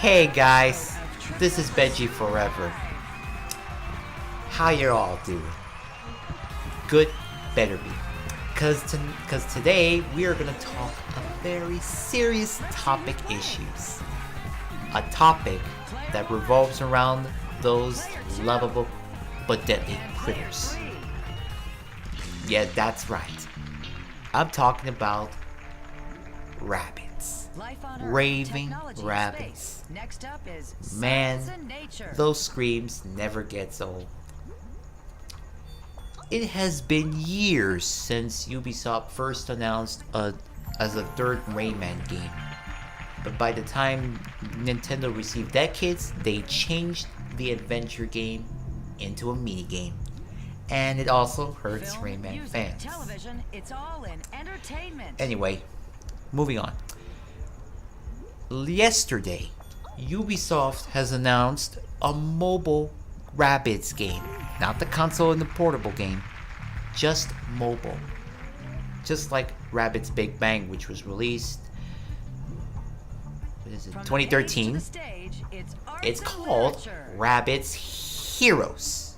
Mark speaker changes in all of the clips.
Speaker 1: Hey guys, this is Benji Forever. How you all doing? Good, better be. Cause today we are gonna talk a very serious topic issues. A topic that revolves around those lovable but deadly critters. Yeah, that's right. I'm talking about rabbits. Raving rabbits.
Speaker 2: Next up is
Speaker 1: Man,
Speaker 2: nature.
Speaker 1: those screams never gets old. It has been years since Ubisoft first announced as a third Rayman game. But by the time Nintendo received that kit, they changed the adventure game into a minigame. And it also hurts
Speaker 2: Film,
Speaker 1: Rayman
Speaker 2: music,
Speaker 1: fans.
Speaker 2: television, it's all in entertainment.
Speaker 1: Anyway, moving on. Yesterday, Ubisoft has announced a mobile Rabbids game. Not the console and the portable game, just mobile. Just like Rabbids Big Bang, which was released, what is it,
Speaker 2: From the
Speaker 1: 2013.
Speaker 2: page to the stage, it's
Speaker 1: It's
Speaker 2: arts and
Speaker 1: called
Speaker 2: literature.
Speaker 1: Rabbids Heroes.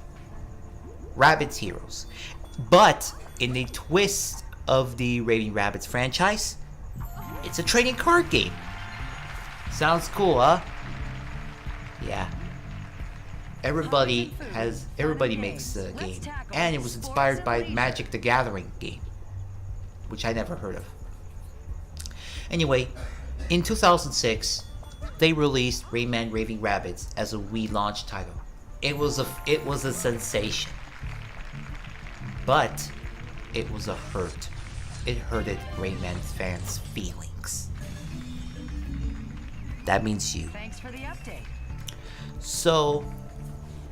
Speaker 1: Rabbids Heroes. But in the twist of the Raving Rabbids franchise, it's a trading card game. Sounds cool, huh? Yeah. Everybody makes a game, and it was inspired by Magic the Gathering game, which I never heard of. Anyway, in 2006, they released Rayman Raving Rabbids as a Wii launch title. It was a sensation, but it was a hurt. It hurted Rayman fans' feelings. That means you.
Speaker 2: Thanks for the update.
Speaker 1: So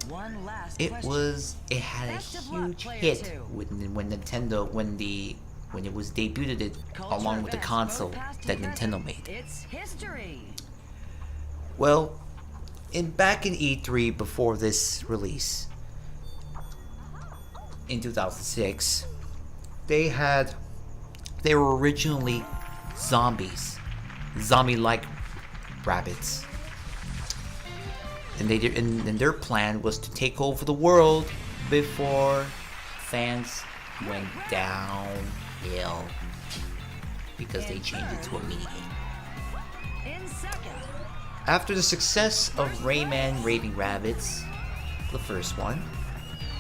Speaker 2: One last
Speaker 1: it
Speaker 2: question.
Speaker 1: had a
Speaker 2: Best of luck,
Speaker 1: huge
Speaker 2: player
Speaker 1: hit
Speaker 2: two.
Speaker 1: when Nintendo when it was debuted it
Speaker 2: Culture
Speaker 1: along with the
Speaker 2: events,
Speaker 1: console
Speaker 2: both past
Speaker 1: that
Speaker 2: and
Speaker 1: Nintendo
Speaker 2: present.
Speaker 1: made.
Speaker 2: It's history.
Speaker 1: Well, back in E3 before this release in 2006, they were originally zombie-like rabbits. And their plan was to take over the world before fans went downhill because they changed it to a minigame.
Speaker 2: In second.
Speaker 1: After the success of Rayman Raving Rabbids, the first one,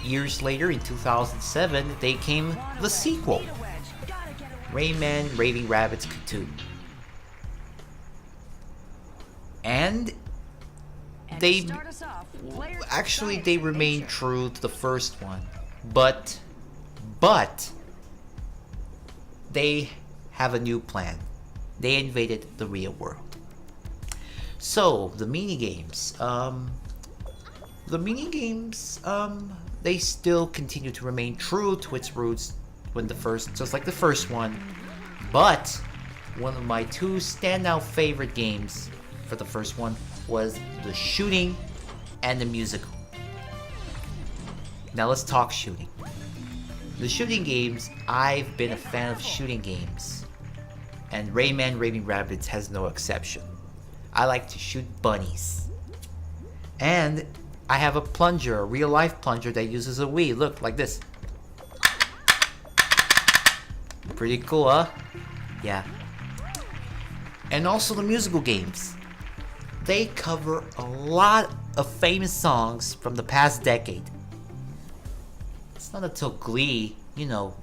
Speaker 1: years later in 2007, they came the sequel,
Speaker 2: Need a wedge. Gotta get away.
Speaker 1: Rayman Raving Rabbids 2. And
Speaker 2: And
Speaker 1: they
Speaker 2: to start us off, player
Speaker 1: actually
Speaker 2: science
Speaker 1: they
Speaker 2: and
Speaker 1: remained
Speaker 2: nature.
Speaker 1: true to the first one, but they have a new plan. They invaded the real world. So the minigames, they still continue to remain true to its roots just like the first one. But one of my two standout favorite games for the first one was the shooting and the musical. Now let's talk shooting. The shooting games, I've been a fan of shooting games, and Rayman Raving Rabbids has no exception. I like to shoot bunnies. And I have a plunger, a real life plunger that uses a Wii. Look, like this. Pretty cool, huh? Yeah. And also the musical games. They cover a lot of famous songs from the past decade. It's not until Glee,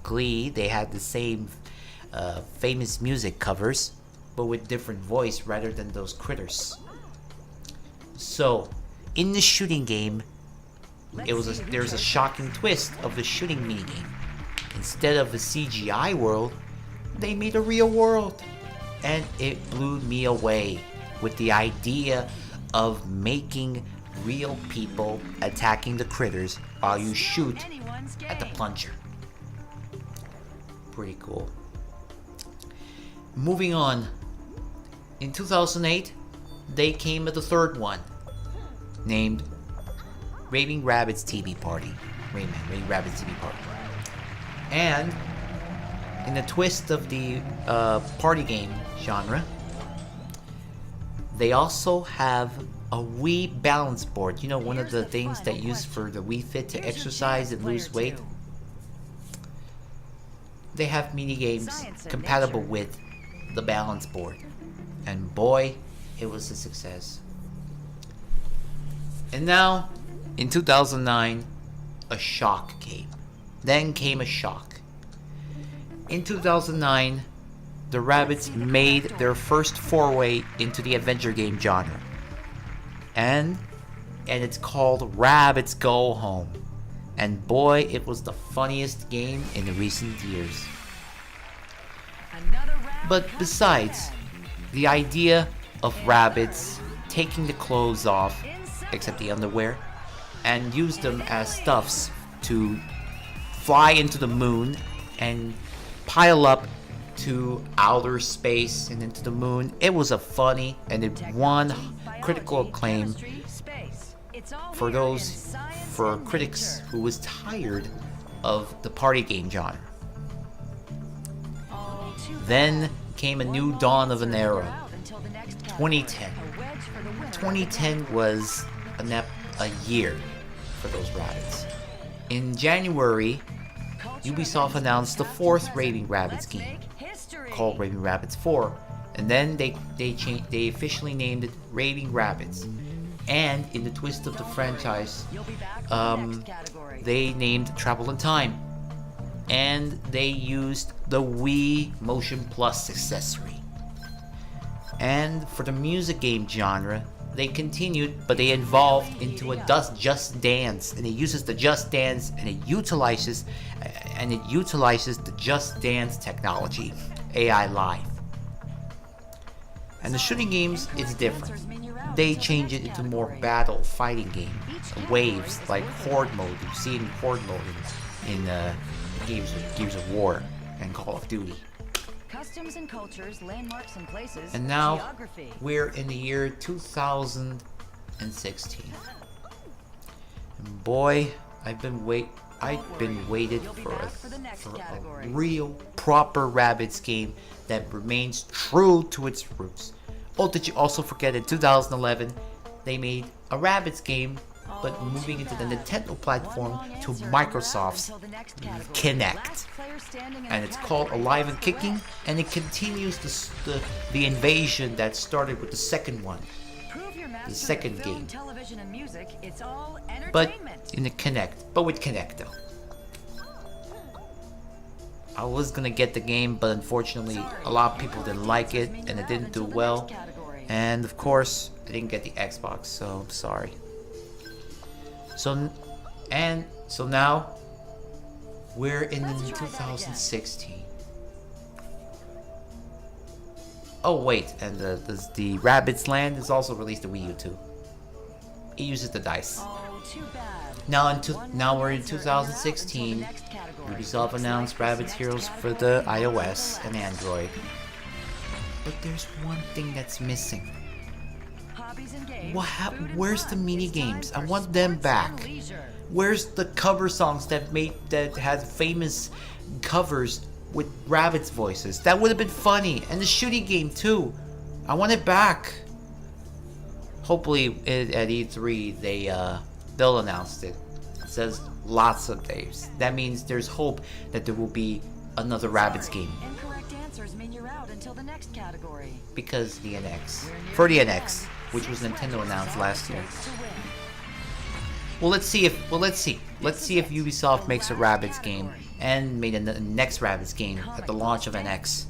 Speaker 1: Glee, they had the same famous music covers, but with different voice rather than those critters. So, in the shooting game, there's a shocking twist of the shooting minigame. Instead of a CGI world, they made a real world. And it blew me away with the idea of making real people attacking the critters while you shoot
Speaker 2: Anyone's
Speaker 1: at the
Speaker 2: game.
Speaker 1: plunger. Pretty cool. Moving on. In 2008, they came with the third one, named Raving Rabbids TV Party. Raving Rabbids TV Party. And in the twist of the party game genre, They also have a Wii balance board. You know, one of the things that used for the Wii Fit to exercise and lose weight. They have mini games compatible with the balance board. And boy, it was a success. And now, in 2009, a shock came. Then came a shock. In 2009, the Rabbids made their first foray into the adventure game genre. And it's called Rabbids Go Home. And boy, it was the funniest game in the recent years. But besides, the idea of Rabbids taking the clothes off, except the underwear, and use them as stuffs to fly into the moon and pile up to outer space and into the moon. It was a funny, and it won critical acclaim for critics who was tired of the party game genre. Then came a new dawn of an era, 2010. 2010 was a year for those Rabbids. In January, Ubisoft announced the fourth Raving Rabbids game, called Raving Rabbids 4, and then they officially named it Raving Rabbids. And in the twist of the franchise, they named Travel in Time, and they used the Wii Motion Plus accessory. And for the music game genre, they continued, but they evolved into a Just Dance, and it uses the Just Dance, and it utilizes the Just Dance technology, AI Live. And the shooting games is different. They change it into more battle fighting game, waves like Horde mode. You see in Horde mode in Gears of War and Call of Duty.
Speaker 2: Customs and cultures, landmarks and places.
Speaker 1: And now
Speaker 2: geography.
Speaker 1: we're in the year 2016. And boy, I've been waited for a real proper Rabbids game that remains true to its roots. Oh, did you also forget in 2011 they made a Rabbids game, but moving into the Nintendo platform to Microsoft's Kinect. And it's called Alive and Kicking, and it continues the invasion that started with the second one, the second game. But in the Kinect, but with Kinect though. I was gonna get the game, but unfortunately a lot of people didn't like it, and it didn't do well. And of course, I didn't get the Xbox, so I'm sorry. So now we're in 2016. Oh wait, and the Rabbids Land is also released to Wii U too. It uses the dice. Now we're in 2016. Ubisoft announced Rabbids Heroes for the iOS and Android. But there's one thing that's missing. Where's the mini games? I want them back. Where's the cover songs that had famous covers with Rabbids voices? That would have been funny, and the shooting game too. I want it back. Hopefully at E3 they'll announce it. It says lots of days. That means there's hope that there will be another Rabbids game.
Speaker 2: Incorrect answers mean you're out until the next category.
Speaker 1: Because the NX. For the NX, which was Nintendo announced last year. Well, let's see if Ubisoft makes a Rabbids game and made a next Rabbids game at the launch of NX.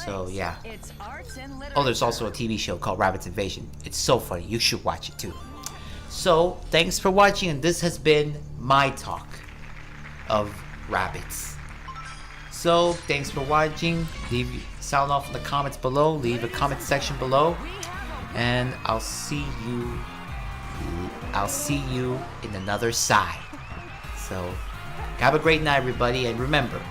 Speaker 1: So yeah. Oh, there's also a TV show called Rabbids Invasion. It's so funny. You should watch it too. So thanks for watching, and this has been my talk of Rabbids. So thanks for watching. Sound off in the comments below. Leave a comment section below, and I'll see you in another side. So have a great night, everybody, and remember,